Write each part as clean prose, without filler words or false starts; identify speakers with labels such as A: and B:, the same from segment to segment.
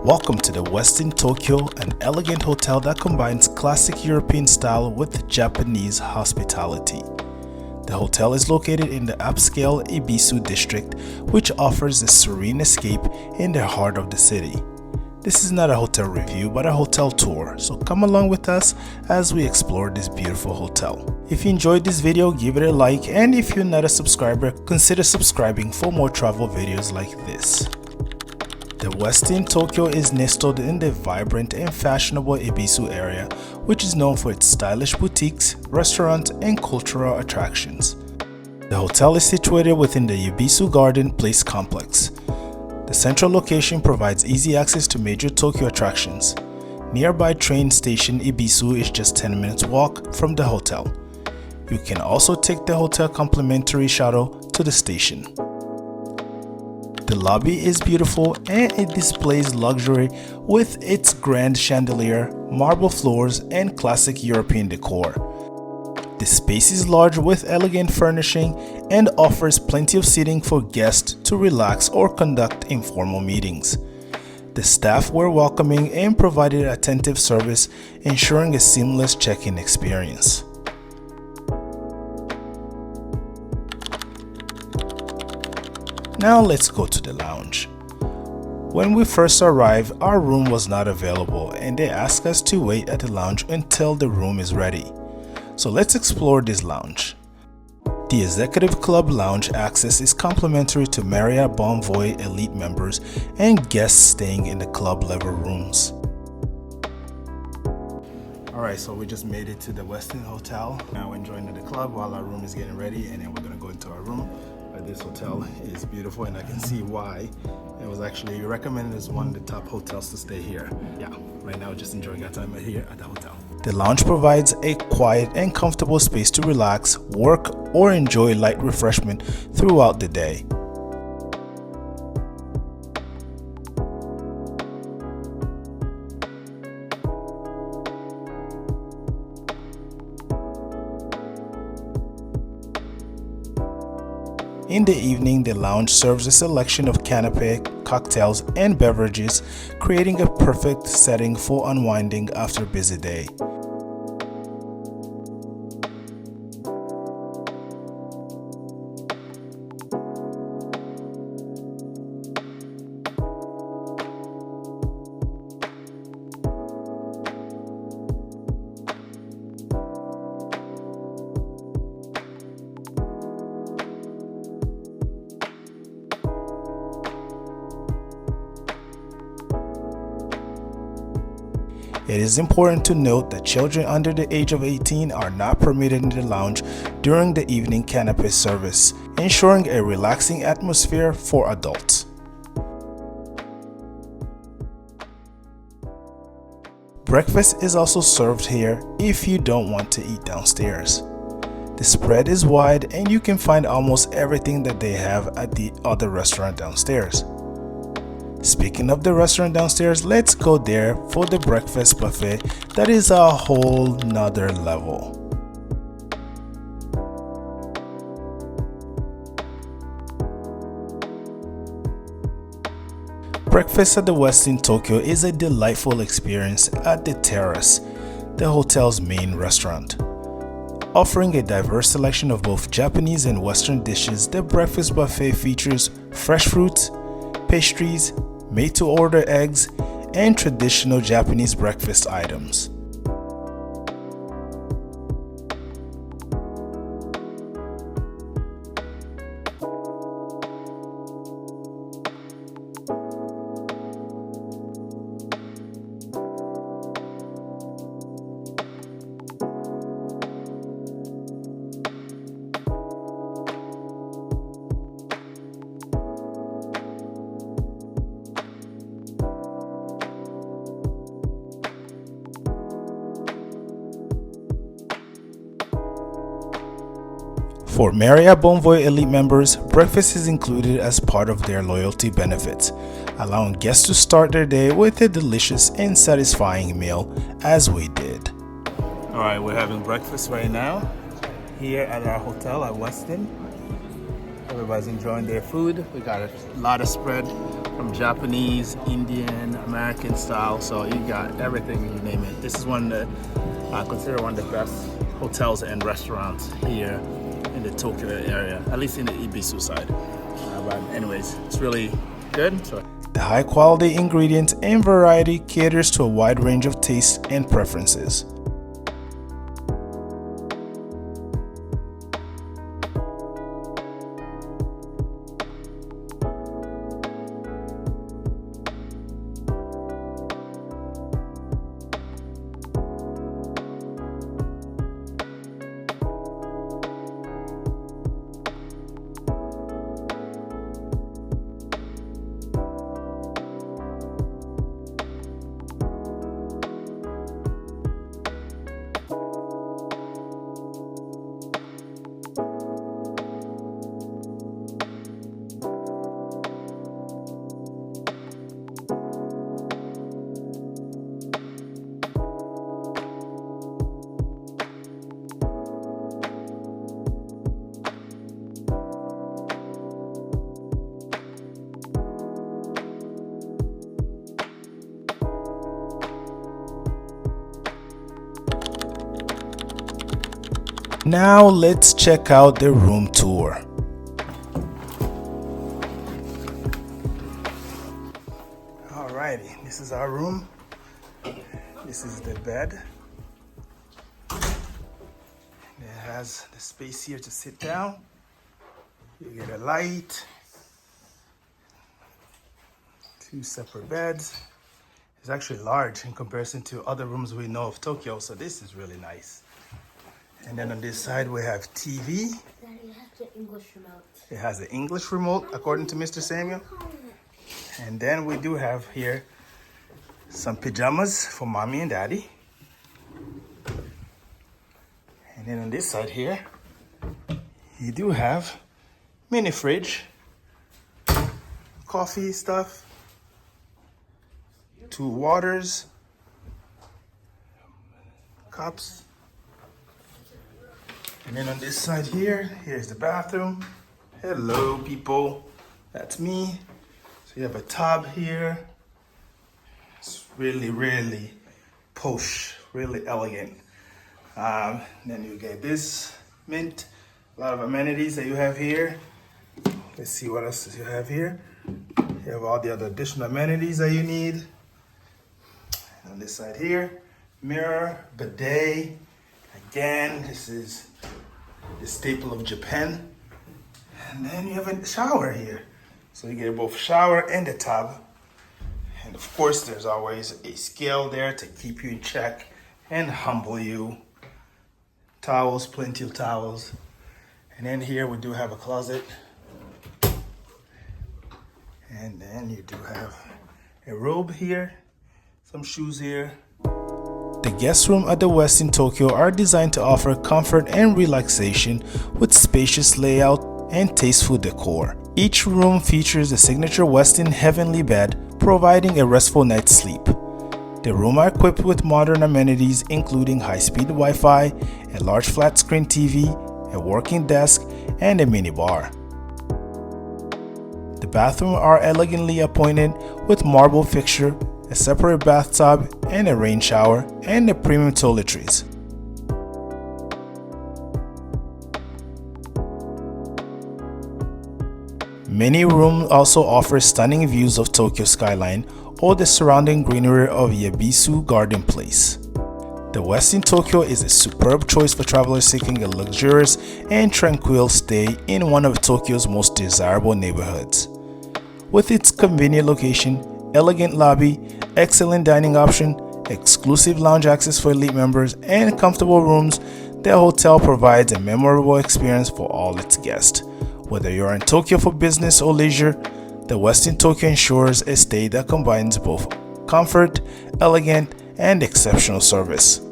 A: Welcome to the Westin Tokyo, an elegant hotel that combines classic European style with Japanese hospitality. The hotel is located in the upscale Ebisu district, which offers a serene escape in the heart of the city. This is not a hotel review but a hotel tour, so come along with us as we explore this beautiful hotel. If you enjoyed this video, give it a like, and if you're not a subscriber, consider subscribing for more travel videos like this. The Westin Tokyo is nestled in the vibrant and fashionable Ebisu area, which is known for its stylish boutiques, restaurants, and cultural attractions. The hotel is situated within the Yebisu Garden Place complex. The central location provides easy access to major Tokyo attractions. Nearby train station Ebisu is just 10 minutes walk from the hotel. You can also take the hotel complimentary shuttle to the station. The lobby is beautiful and it displays luxury with its grand chandelier, marble floors, and classic European decor. The space is large with elegant furnishing and offers plenty of seating for guests to relax or conduct informal meetings. The staff were welcoming and provided attentive service, ensuring a seamless check-in experience. Now let's go to the lounge. When we first arrived, our room was not available and they asked us to wait at the lounge until the room is ready. So let's explore this lounge. The Executive Club Lounge access is complimentary to Marriott Bonvoy Elite Members and guests staying in the club level rooms. Alright, so we just made it to the Westin Hotel. Now we're enjoying the club while our room is getting ready, and then we're going to go into our room. This hotel is beautiful and I can see why it was actually recommended as one of the top hotels to stay here. Yeah, right now just enjoying our time here at the hotel. The lounge provides a quiet and comfortable space to relax, work, or enjoy light refreshment throughout the day. In the evening, the lounge serves a selection of canapé, cocktails, and beverages, creating a perfect setting for unwinding after a busy day. It is important to note that children under the age of 18 are not permitted in the lounge during the evening canapé service, ensuring a relaxing atmosphere for adults. Breakfast is also served here if you don't want to eat downstairs. The spread is wide and you can find almost everything that they have at the other restaurant downstairs. Speaking of the restaurant downstairs, let's go there for the breakfast buffet that is a whole nother level. Breakfast at the Westin Tokyo is a delightful experience at the Terrace, the hotel's main restaurant. Offering a diverse selection of both Japanese and Western dishes, the breakfast buffet features fresh fruits, pastries, made-to-order eggs, and traditional Japanese breakfast items. For Marriott Bonvoy Elite members, breakfast is included as part of their loyalty benefits, allowing guests to start their day with a delicious and satisfying meal, as we did. Alright, we're having breakfast right now here at our hotel at Westin. Everybody's enjoying their food. We got a lot of spread from Japanese, Indian, American style. So you got everything, you name it. This is one of the, considered one of the best hotels and restaurants here in the Tokyo area, at least in the Ebisu side. But anyways, it's really good. So the high quality ingredients and variety caters to a wide range of tastes and preferences. Now let's check out the room tour. Alrighty, this is our room. This is the bed. It has the space here to sit down. You get a light. 2 separate beds. It's actually large in comparison to other rooms we know of Tokyo, so this is really nice. And then on this side we have TV.
B: Daddy, it has the English remote.
A: It has the English remote, according to Mr. Samuel. And then we do have here some pajamas for mommy and daddy. And then on this side here, you do have mini fridge, coffee stuff, 2 waters, cups. And then on this side here, here's the bathroom. Hello, people. That's me. So you have a tub here. It's really, really posh, really elegant. Then you get this mint. A lot of amenities that you have here. Let's see what else you have here. You have all the other additional amenities that you need. And on this side here, mirror, bidet. Again, this is the staple of Japan. And then you have a shower here. So you get both shower and the tub. And of course, there's always a scale there to keep you in check and humble you. Towels, plenty of towels. And then here we do have a closet. And then you do have a robe here, some shoes here. The guest room at the Westin Tokyo are designed to offer comfort and relaxation with spacious layout and tasteful decor. Each room features a signature Westin heavenly bed, providing a restful night's sleep. The rooms are equipped with modern amenities including high-speed Wi-Fi, a large flat-screen TV, a working desk, and a minibar. The bathrooms are elegantly appointed with marble fixture, a separate bathtub, and a rain shower, and the premium toiletries. Many rooms also offer stunning views of Tokyo skyline or the surrounding greenery of Yebisu Garden Place. The Westin Tokyo is a superb choice for travelers seeking a luxurious and tranquil stay in one of Tokyo's most desirable neighborhoods. With its convenient location, elegant lobby, excellent dining option, exclusive lounge access for elite members, and comfortable rooms, the hotel provides a memorable experience for all its guests. Whether you're in Tokyo for business or leisure, the Westin Tokyo ensures a stay that combines both comfort, elegant, and exceptional service.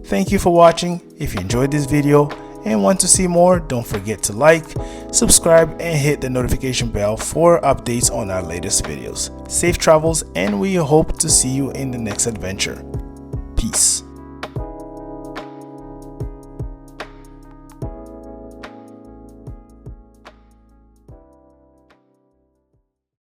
A: Thank you for watching. If you enjoyed this video and want to see more, don't forget to like, subscribe, and hit the notification bell for updates on our latest videos. Safe travels, and we hope to see you in the next adventure. Peace.